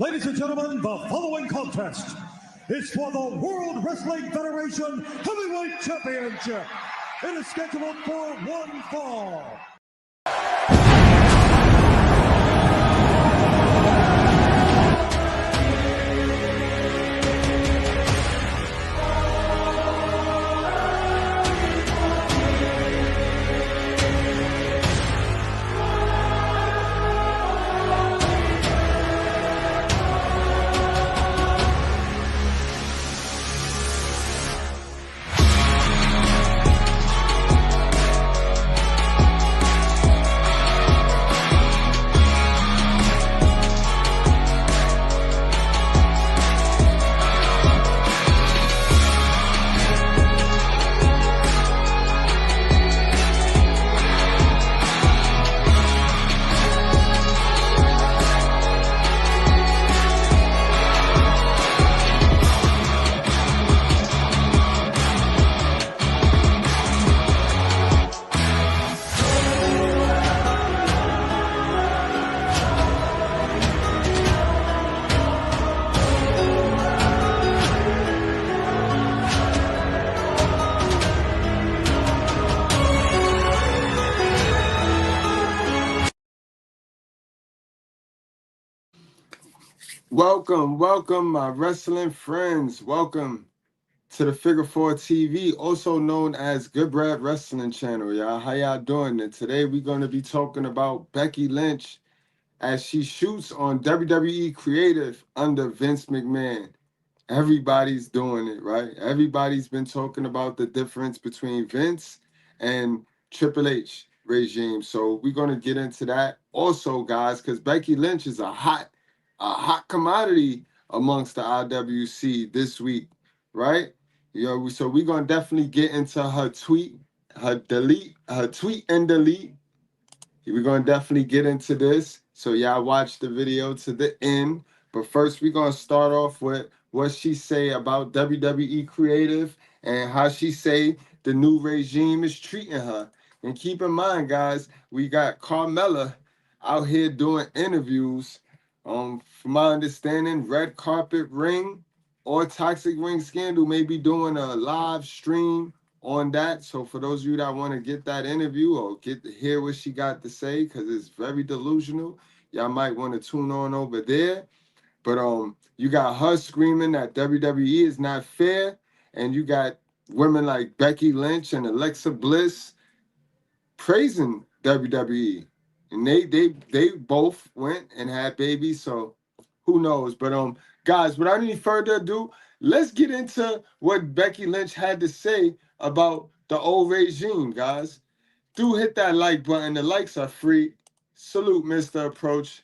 Ladies and gentlemen, the following contest is for the World Wrestling Federation Heavyweight Championship. It is scheduled for one fall. Welcome, my wrestling friends. Welcome to the Figure 4 TV, also known as Goodbread Wrestling Channel, y'all. How y'all doing? And today we're going to be talking about Becky Lynch as she shoots on WWE Creative under Vince McMahon. Everybody's doing it, right? Everybody's been talking about the difference between Vince and Triple H regime. So we're going to get into that also, guys, because Becky Lynch is a hot commodity amongst the IWC this week, right? So we're gonna definitely get into her tweet and delete. We're gonna definitely get into this. So y'all watch the video to the end. But first, we're gonna start off with what she say about WWE Creative and how she say the new regime is treating her. And keep in mind, guys, we got Carmella out here doing interviews. From my understanding, Red Carpet Ring or Toxic Ring Scandal may be doing a live stream on that. So for those of you that want to get that interview or get to hear what she got to say, because it's very delusional, y'all might want to tune on over there. But you got her screaming that WWE is not fair, and you got women like Becky Lynch and Alexa Bliss praising WWE. And they both went and had babies, so who knows? But guys, without any further ado, let's get into what Becky Lynch had to say about the old regime, guys. Do hit that like button. The likes are free. Salute, Mr. Approach.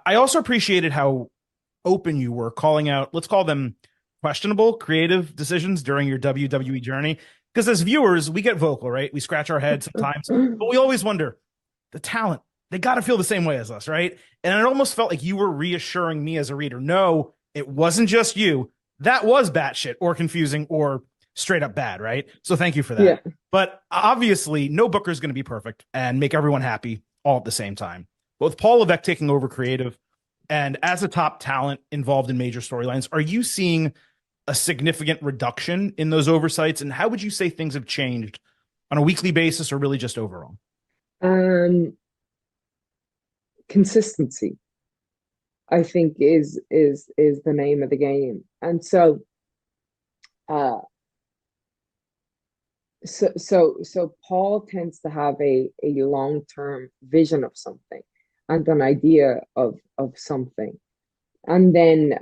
I also appreciated how open you were calling out, let's call them questionable creative decisions during your WWE journey. Because as viewers, we get vocal, right? We scratch our heads sometimes, but we always wonder, the talent, they got to feel the same way as us, right? And it almost felt like you were reassuring me as a reader. No, it wasn't just you. That was batshit or confusing or straight up bad, right? So thank you for that. Yeah. But obviously, no booker is going to be perfect and make everyone happy all at the same time. But with Paul Levesque taking over creative and as a top talent involved in major storylines, are you seeing a significant reduction in those oversights? And how would you say things have changed on a weekly basis or really just overall? Consistency, I think, is the name of the game. And so Paul tends to have a long-term vision of something and an idea of something, and then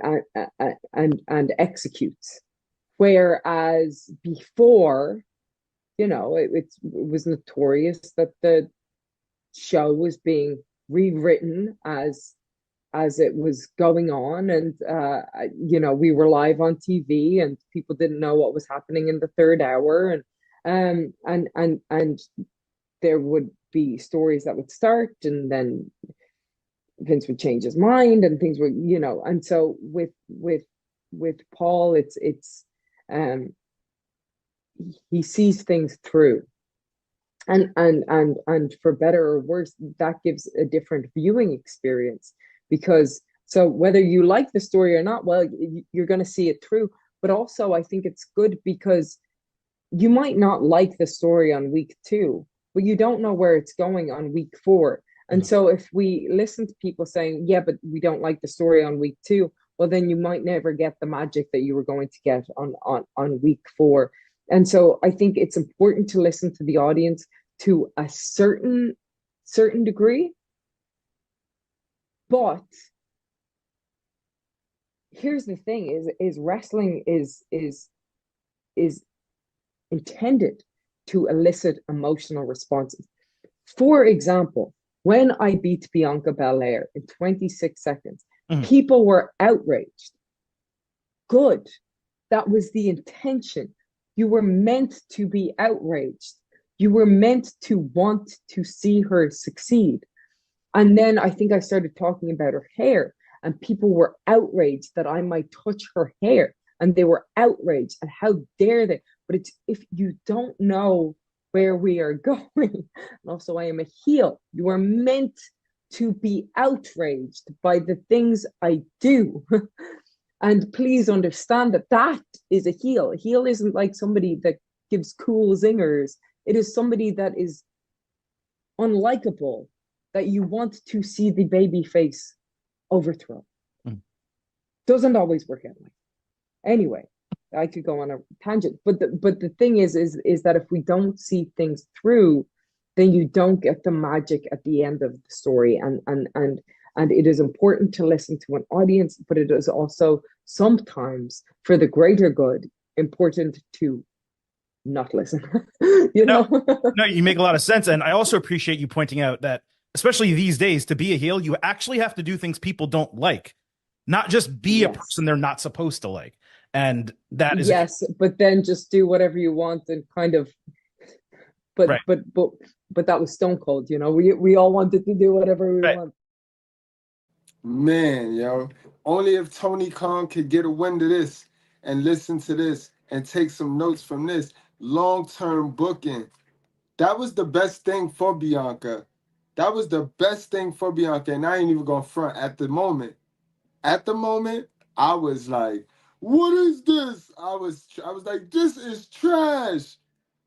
and executes. Whereas before, it was notorious that the show was being rewritten as it was going on, and we were live on TV and people didn't know what was happening in the third hour, and there would be stories that would start and then Vince would change his mind and things would, and so with Paul, it's he sees things through. And for better or worse, that gives a different viewing experience, because so whether you like the story or not, well, you're going to see it through. But also I think it's good because you might not like the story on week 2, but you don't know where it's going on week 4. And so if we listen to people saying, yeah, but we don't like the story on week 2, well, then you might never get the magic that you were going to get on week 4. And so I think it's important to listen to the audience to a certain degree. But here's the thing: is wrestling is intended to elicit emotional responses. For example, when I beat Bianca Belair in 26 seconds, people were outraged. Good. That was the intention. You were meant to be outraged. You were meant to want to see her succeed. And then I think I started talking about her hair, and people were outraged that I might touch her hair. And they were outraged. And how dare they? But it's, if you don't know where we are going, and also I am a heel, you are meant to be outraged by the things I do. And please understand that that is a heel. A heel isn't like somebody that gives cool zingers. It is somebody that is unlikable, that you want to see the baby face overthrow. Doesn't always work out like that. Anyway, I could go on a tangent, but the thing is that if we don't see things through, then you don't get the magic at the end of the story. And it is important to listen to an audience, but it is also sometimes, for the greater good, important to not listen. You know? No, you make a lot of sense. And I also appreciate you pointing out that, especially these days, to be a heel, you actually have to do things people don't like, not just be a person they're not supposed to like. And that is but then just do whatever you want and kind of, but right. but that was Stone Cold, you know. We all wanted to do whatever we want. Man, yo, only if Tony Khan could get a wind of this and listen to this and take some notes from this long-term booking. That was the best thing for Bianca. That was the best thing for Bianca, and I ain't even gonna front at the moment. At the moment, I was like, what is this? I was like, this is trash.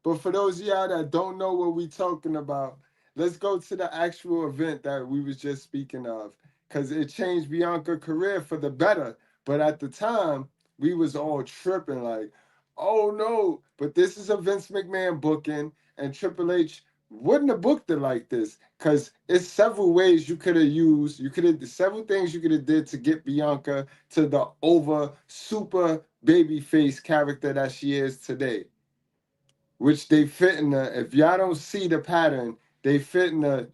But for those of y'all that don't know what we talking about, let's go to the actual event that we was just speaking of, because it changed Bianca's career for the better. But at the time, we was all tripping like, oh no, but this is a Vince McMahon booking, and Triple H wouldn't have booked it like this, because it's several ways you could have used. You could have several things you could have did to get Bianca to the over super babyface character that she is today, which they fit in the. If y'all don't see the pattern, they fit in the.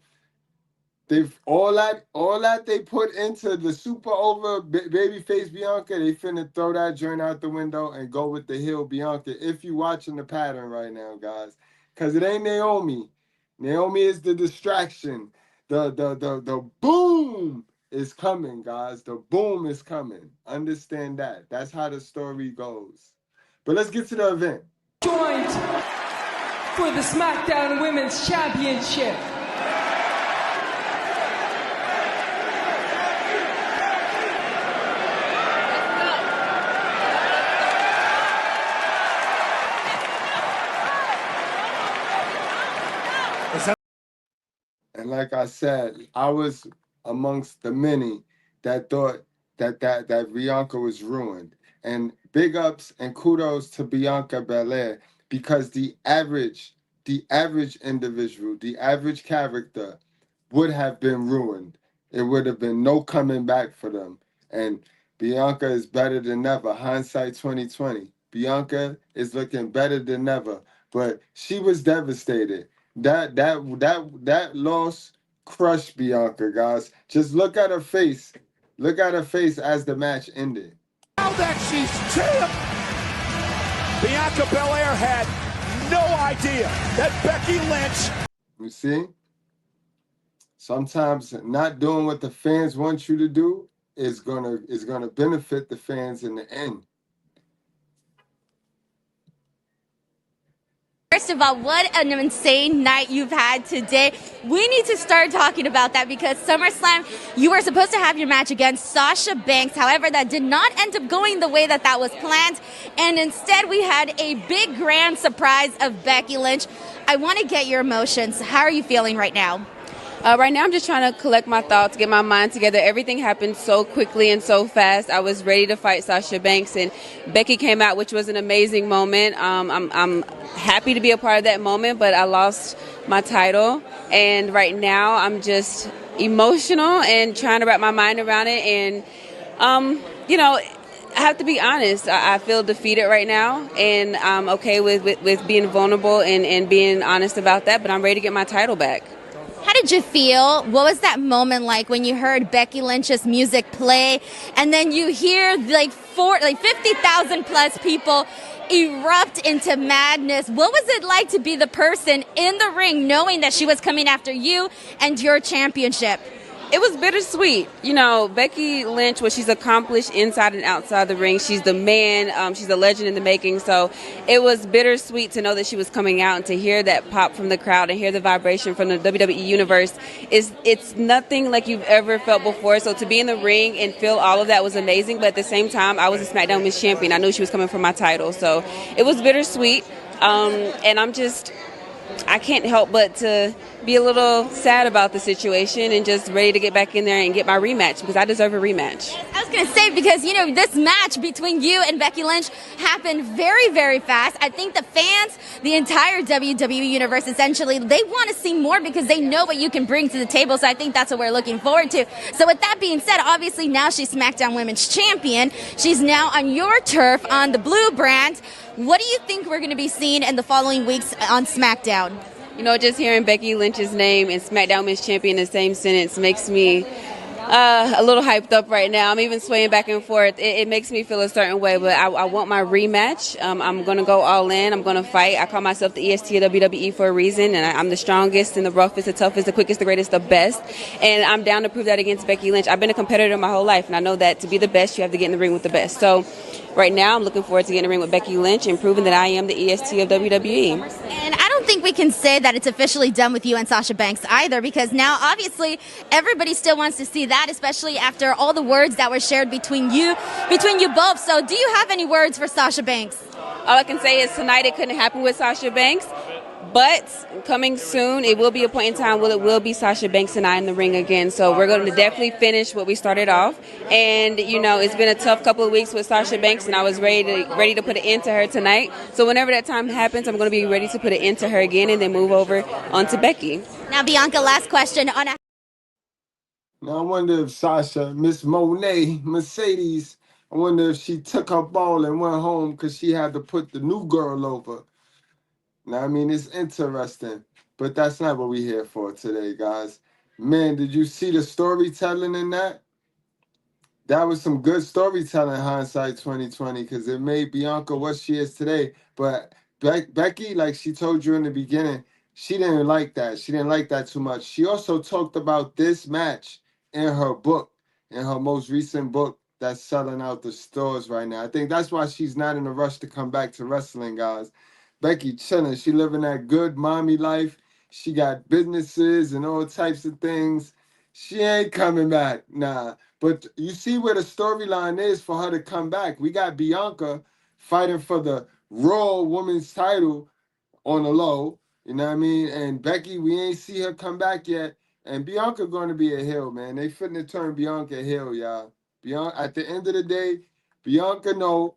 They've all that they put into the super over babyface Bianca. They finna throw that joint out the window and go with the heel Bianca. If you watching the pattern right now, guys, because it ain't Naomi. Naomi is the distraction. The boom is coming, guys. The boom is coming. Understand that. That's how the story goes. But let's get to the event. Joined for the SmackDown Women's Championship. And like I said, I was amongst the many that thought that Bianca was ruined. And big ups and kudos to Bianca Belair, because the average individual, the average character would have been ruined. It would have been no coming back for them. And Bianca is better than ever. Hindsight 2020. Bianca is looking better than ever. But she was devastated. That loss crushed Bianca, guys. Just look at her face. Look at her face as the match ended. Now that she's champ, Bianca Belair had no idea that Becky Lynch. You see? Sometimes not doing what the fans want you to do is gonna benefit the fans in the end. First about what an insane night you've had today. We need to start talking about that because SummerSlam, you were supposed to have your match against Sasha Banks. However, that did not end up going the way that was planned. And instead, we had a big grand surprise of Becky Lynch. I want to get your emotions. How are you feeling right now? Right now, I'm just trying to collect my thoughts, get my mind together. Everything happened so quickly and so fast. I was ready to fight Sasha Banks, and Becky came out, which was an amazing moment. I'm happy to be a part of that moment, but I lost my title. And right now, I'm just emotional and trying to wrap my mind around it. And, I have to be honest. I feel defeated right now, and I'm okay with being vulnerable and being honest about that, but I'm ready to get my title back. How did you feel? What was that moment like when you heard Becky Lynch's music play and then you hear like 50,000 plus people erupt into madness? What was it like to be the person in the ring knowing that she was coming after you and your championship? It was bittersweet. Becky Lynch, what she's accomplished inside and outside the ring, she's the man, she's a legend in the making. So it was bittersweet to know that she was coming out and to hear that pop from the crowd and hear the vibration from the WWE Universe. It's nothing like you've ever felt before. So to be in the ring and feel all of that was amazing. But at the same time, I was a SmackDown Women's Champion. I knew she was coming for my title. So it was bittersweet. And I can't help but to be a little sad about the situation and just ready to get back in there and get my rematch because I deserve a rematch. I was going to say, because, this match between you and Becky Lynch happened very, very fast. I think the fans, the entire WWE universe, essentially, they want to see more because they know what you can bring to the table. So I think that's what we're looking forward to. So with that being said, obviously now she's SmackDown Women's Champion. She's now on your turf on the blue brand. What do you think we're going to be seeing in the following weeks on SmackDown? Just hearing Becky Lynch's name and SmackDown Women's Champion in the same sentence makes me a little hyped up right now. I'm even swaying back and forth. It makes me feel a certain way, but I want my rematch. I'm going to go all in. I'm going to fight. I call myself the EST of WWE for a reason, and I'm the strongest and the roughest, the toughest, the quickest, the greatest, the best, and I'm down to prove that against Becky Lynch. I've been a competitor my whole life, and I know that to be the best, you have to get in the ring with the best. So right now, I'm looking forward to getting in the ring with Becky Lynch and proving that I am the EST of WWE. And I don't think we can say that it's officially done with you and Sasha Banks either, because now obviously everybody still wants to see that, especially after all the words that were shared between you both. So do you have any words for Sasha Banks? All I can say is tonight it couldn't happen with Sasha Banks, but coming soon it will be a point in time where it will be Sasha Banks and I in the ring again. So we're going to definitely finish what we started off. And it's been a tough couple of weeks with Sasha Banks, and I was ready to put an end to her tonight. So whenever that time happens, I'm going to be ready to put an end to her again and then move over onto Becky. Now, Bianca, last question on. Now I wonder if Sasha, Miss Monet, Mercedes, I wonder if she took her ball and went home because she had to put the new girl over. Now, it's interesting, but that's not what we're here for today, guys. Man, did you see the storytelling in that? That was some good storytelling, hindsight 2020, because it made Bianca what she is today. But Becky, like she told you in the beginning, she didn't like that. She didn't like that too much. She also talked about this match in her book, in her most recent book that's selling out the stores right now. I think that's why she's not in a rush to come back to wrestling, guys. Becky chilling. She living that good mommy life. She got businesses and all types of things. She ain't coming back, nah. But you see where the storyline is for her to come back. We got Bianca fighting for the Raw Women's title on the low, you know what I mean? And Becky, we ain't see her come back yet. And Bianca going to be a heel, man. They finna turn Bianca a heel, y'all. At the end of the day, Bianca know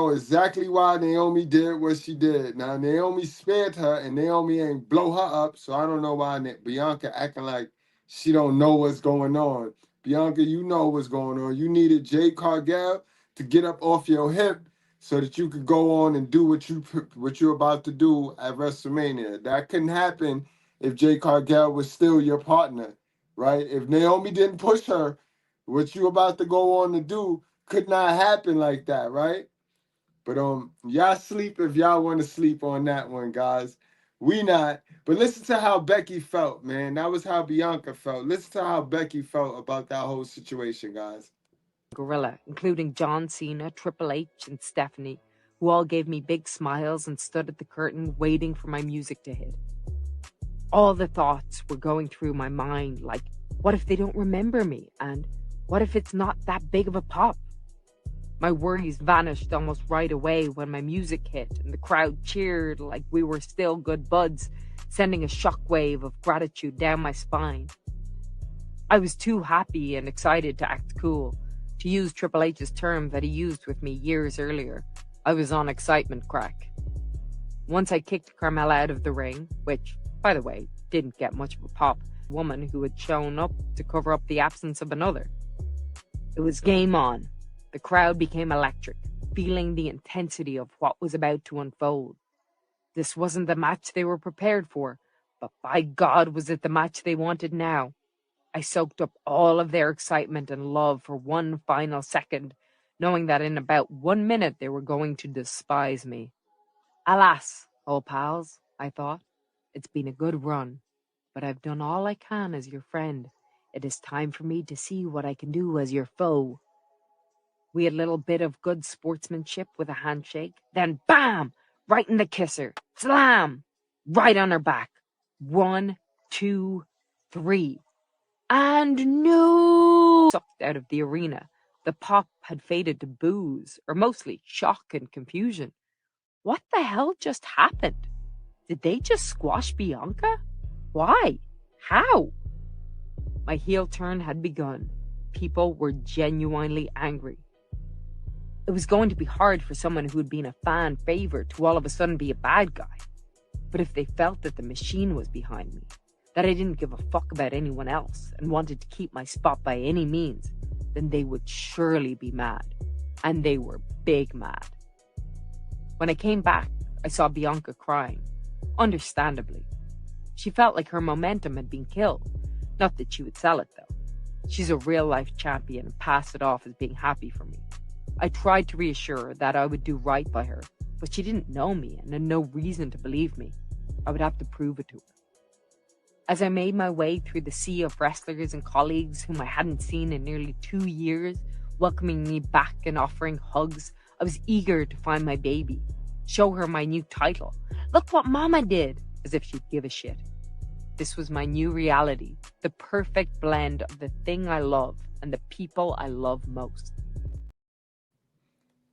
exactly why Naomi did what she did. Now, Naomi spared her, and Naomi ain't blow her up, so I don't know why Bianca acting like she don't know what's going on. Bianca, you know what's going on. You needed Jade Cargill to get up off your hip so that you could go on and do what you're about to do at WrestleMania. That couldn't happen if Jade Cargill was still your partner, right? If Naomi didn't push her, what you about to go on to do could not happen like that, right? But y'all sleep if y'all want to sleep on that one, guys. We not. But listen to how Becky felt, man. That was how Bianca felt. Listen to how Becky felt about that whole situation, guys. Gorilla, including John Cena, Triple H, and Stephanie, who all gave me big smiles and stood at the curtain waiting for my music to hit. All the thoughts were going through my mind, like, what if they don't remember me? And what if it's not that big of a pop? My worries vanished almost right away when my music hit and the crowd cheered like we were still good buds, sending a shockwave of gratitude down my spine. I was too happy and excited to act cool, to use Triple H's term that he used with me years earlier. I was on excitement crack. Once I kicked Carmella out of the ring, which, by the way, didn't get much of a pop, a woman who had shown up to cover up the absence of another. It was game on. The crowd became electric, feeling the intensity of what was about to unfold. This wasn't the match they were prepared for, but by God was it the match they wanted now. I soaked up all of their excitement and love for one final second, knowing that in about 1 minute they were going to despise me. Alas, old pals, I thought, it's been a good run, but I've done all I can as your friend. It is time for me to see what I can do as your foe. We had a little bit of good sportsmanship with a handshake, then bam! Right in the kisser. Slam! Right on her back. 1, 2, 3. And no! Sucked out of the arena. The pop had faded to boos, or mostly shock and confusion. What the hell just happened? Did they just squash Bianca? Why? How? My heel turn had begun. People were genuinely angry. It was going to be hard for someone who had been a fan favorite to all of a sudden be a bad guy. But if they felt that the machine was behind me, that I didn't give a fuck about anyone else and wanted to keep my spot by any means, then they would surely be mad. And they were big mad. When I came back, I saw Bianca crying. Understandably. She felt like her momentum had been killed. Not that she would sell it, though. She's a real-life champion and passed it off as being happy for me. I tried to reassure her that I would do right by her, but she didn't know me and had no reason to believe me. I would have to prove it to her. As I made my way through the sea of wrestlers and colleagues whom I hadn't seen in nearly 2 years, welcoming me back and offering hugs, I was eager to find my baby, show her my new title. Look what Mama did, as if she'd give a shit. This was my new reality, the perfect blend of the thing I love and the people I love most.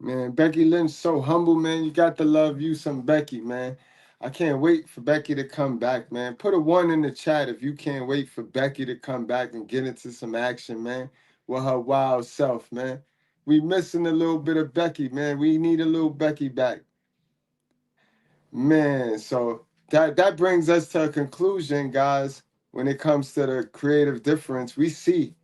Man, Becky Lynch, so humble, man. You got to love you some Becky, man. I can't wait for Becky to come back, man. Put a 1 in the chat if you can't wait for Becky to come back and get into some action, man, with her wild self, man. We missing a little bit of Becky, man. We need a little Becky back. Man, so that brings us to a conclusion, guys, when it comes to the creative difference. We see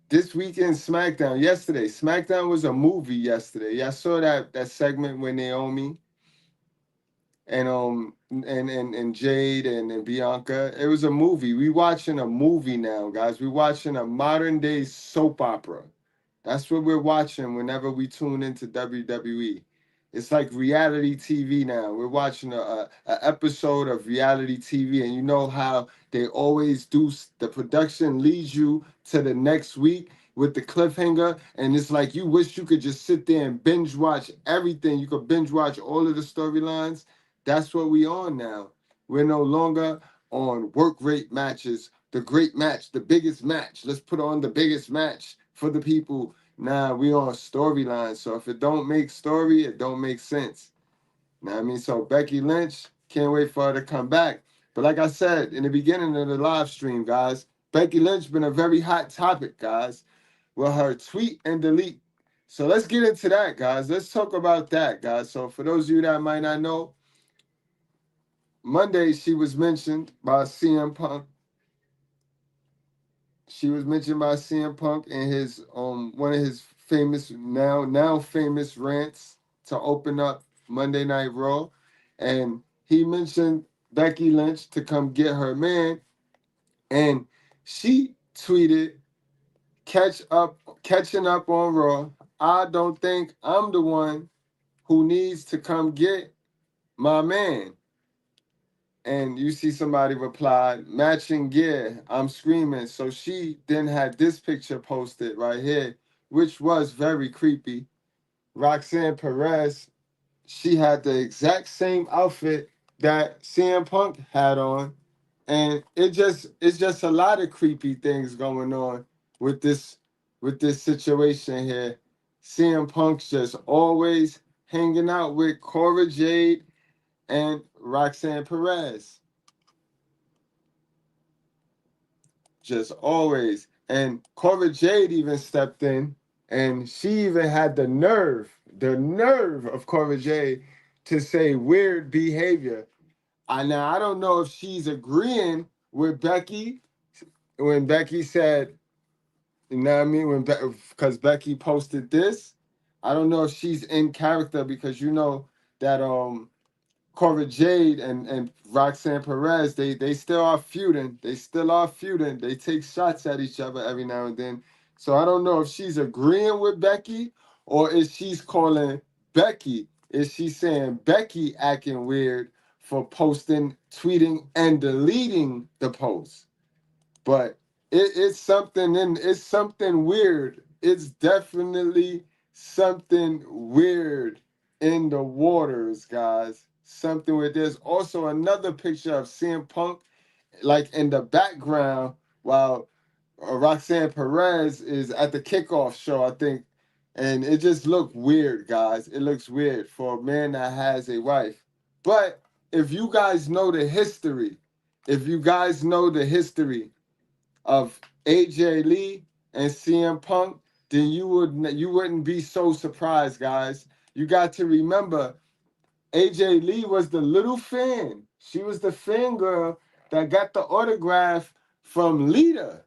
this weekend SmackDown, yesterday. SmackDown was a movie yesterday. Y'all saw that segment with Naomi and Jade and Bianca. It was a movie. We watching a movie now, guys. We watching a modern day soap opera. That's what we're watching whenever we tune into WWE. It's like reality TV now. We're watching a episode of reality TV, and you know how they always do. The production leads you to the next week with the cliffhanger, and it's like you wish you could just sit there and binge watch everything. You could binge watch all of the storylines. That's what we on now. We're no longer on work rate matches, the great match, the biggest match. Let's put on the biggest match for the people. Nah, we on storyline. So if it don't make story, it don't make sense. Know what I mean? So Becky Lynch, can't wait for her to come back. But like I said in the beginning of the live stream, guys, Becky Lynch been a very hot topic, guys, with her tweet and delete. So let's get into that, guys. Let's talk about that, guys. So for those of you that might not know, Monday she was mentioned by CM Punk. She was mentioned by CM Punk in his one of his famous now famous rants to open up Monday Night Raw, and he mentioned Becky Lynch to come get her man, and she tweeted, catching up on Raw. I don't think I'm the one who needs to come get my man. And you see somebody replied, matching gear, I'm screaming. So she then had this picture posted right here, which was very creepy. Roxanne Perez she had the exact same outfit that CM Punk had on, and it's just a lot of creepy things going on with this situation here. CM Punk's just always hanging out with Cora Jade and Roxanne Perez. Just always. And Cora Jade even stepped in, and she even had the nerve of Cora Jade to say weird behavior. Now I don't know if she's agreeing with Becky when Becky said, you know what I mean, because Becky posted this. I don't know if she's in character because you know that Cora Jade and Roxanne Perez, they still are feuding. They still are feuding. They take shots at each other every now and then. So I don't know if she's agreeing with Becky or if she's calling Becky. Is she saying Becky acting weird for posting, tweeting, and deleting the post? But it's something weird. It's definitely something weird in the waters, guys. Something where there's also another picture of CM Punk, like in the background, while Roxanne Perez is at the kickoff show, I think. And it just looked weird, guys. It looks weird for a man that has a wife. But if you guys know the history, if you guys know the history of AJ Lee and CM Punk, then you wouldn't be so surprised, guys. You got to remember, AJ Lee was the little fan. She was the fangirl that got the autograph from Lita.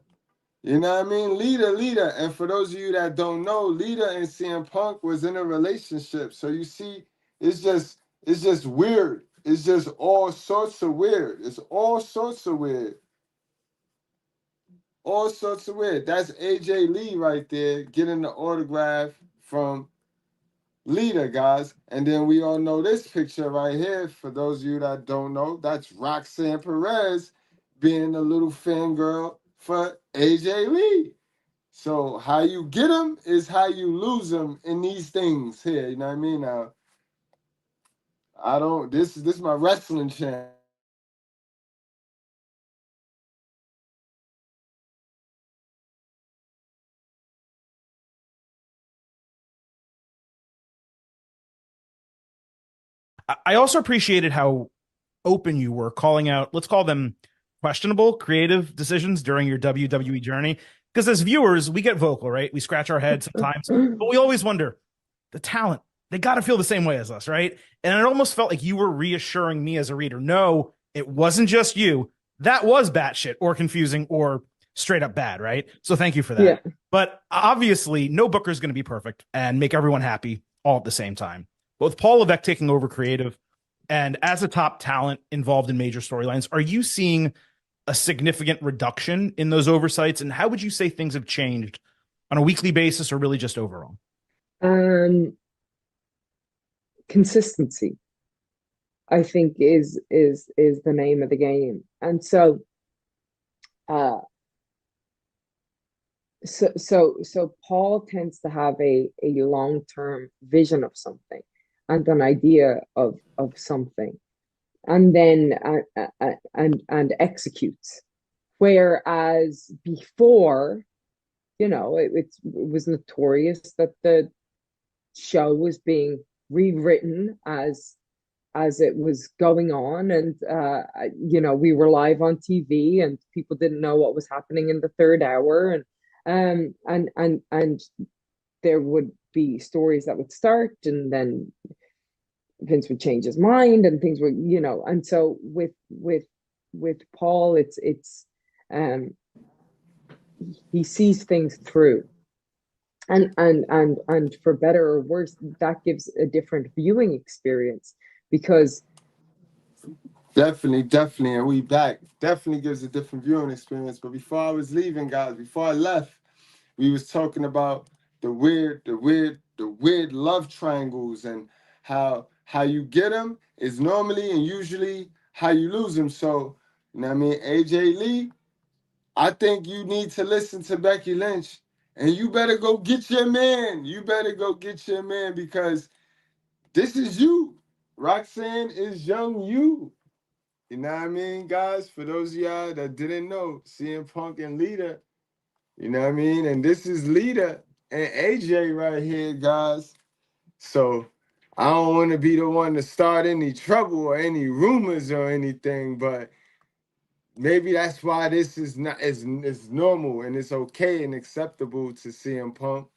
You know what I mean? Lita. And for those of you that don't know, Lita and CM Punk was in a relationship. So you see, it's just weird. It's just all sorts of weird. It's all sorts of weird. All sorts of weird. That's AJ Lee right there getting the autograph from Lita, guys. And then we all know this picture right here. For those of you that don't know, that's Roxanne Perez being a little fangirl for AJ Lee. So how you get them is how you lose them in these things here. You know what I mean? Now, this is my wrestling channel. I also appreciated how open you were calling out, let's call them questionable creative decisions during your WWE journey. Because as viewers, we get vocal, right? We scratch our heads sometimes, but we always wonder the talent, they got to feel the same way as us, right? And it almost felt like you were reassuring me as a reader. No, it wasn't just you. That was batshit or confusing or straight up bad, right? So thank you for that. Yeah. But obviously, no booker is going to be perfect and make everyone happy all at the same time. But with Paul Levesque taking over creative and as a top talent involved in major storylines, are you seeing a significant reduction in those oversights? And how would you say things have changed on a weekly basis or really just overall? Consistency, I think, is the name of the game. And so Paul tends to have a long-term vision of something and an idea of something, and then and executes. Whereas before, it was notorious that the show was being rewritten as it was going on, and we were live on TV and people didn't know what was happening in the third hour, and there would be stories that would start and then Vince would change his mind and things would, and so with Paul, it's he sees things through, and for better or worse, that gives a different viewing experience because Definitely, and we back. Definitely gives a different viewing experience. But before I was leaving, guys, before I left, we was talking about the weird love triangles and how you get them is normally and usually how you lose them. So, you know what I mean? AJ Lee, I think you need to listen to Becky Lynch and you better go get your man. You better go get your man because this is you. Roxanne is young you. You know what I mean, guys? For those of y'all that didn't know, CM Punk and Lita, you know what I mean? And this is Lita and AJ right here, guys. So I don't want to be the one to start any trouble or any rumors or anything, but maybe that's why this is not it's normal and it's okay and acceptable to CM Punk,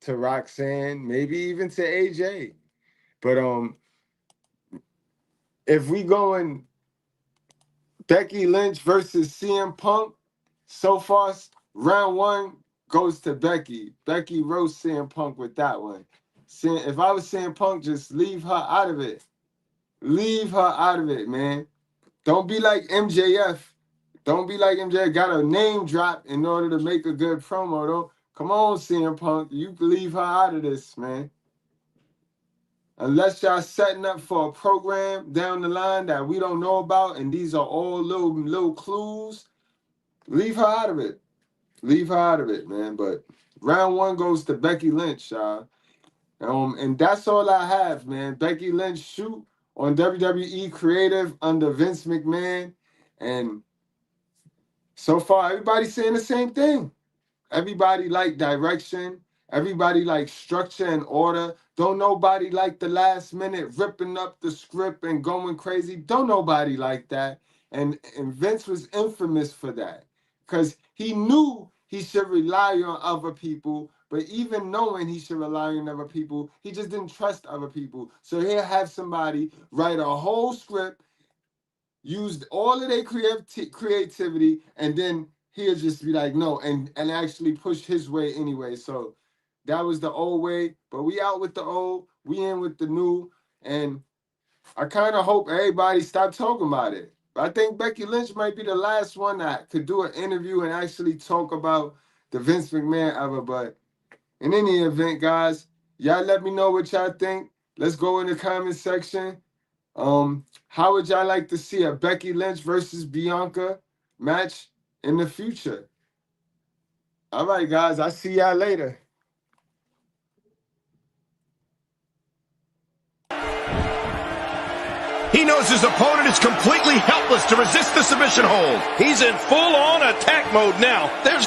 to Roxanne, maybe even to AJ. But if we going Becky Lynch versus CM Punk, so far round one goes to Becky. Becky roasts CM Punk with that one. If I was CM Punk, just leave her out of it. Leave her out of it, man. Don't be like MJF. Don't be like MJF. Got a name drop in order to make a good promo, though. Come on, CM Punk. You can leave her out of this, man. Unless y'all setting up for a program down the line that we don't know about, and these are all little clues, leave her out of it. Leave her out of it, man. But round one goes to Becky Lynch, y'all. And that's all I have, man. Becky Lynch shoot on WWE Creative under Vince McMahon. And so far, everybody's saying the same thing. Everybody like direction. Everybody like structure and order. Don't nobody like the last minute ripping up the script and going crazy. Don't nobody like that. And Vince was infamous for that. Because he knew he should rely on other people, but even knowing he should rely on other people, he just didn't trust other people. So he'll have somebody write a whole script, use all of their creativity, and then he'll just be like, no, and actually push his way anyway. So that was the old way, but we out with the old, we in with the new, and I kind of hope everybody stop talking about it. I think Becky Lynch might be the last one that could do an interview and actually talk about the Vince McMahon ever. But in any event, guys, y'all let me know what y'all think. Let's go in the comment section. How would y'all like to see a Becky Lynch versus Bianca match in the future? All right, guys, I'll see y'all later. He knows his opponent is completely helpless to resist the submission hold. He's in full-on attack mode now. There's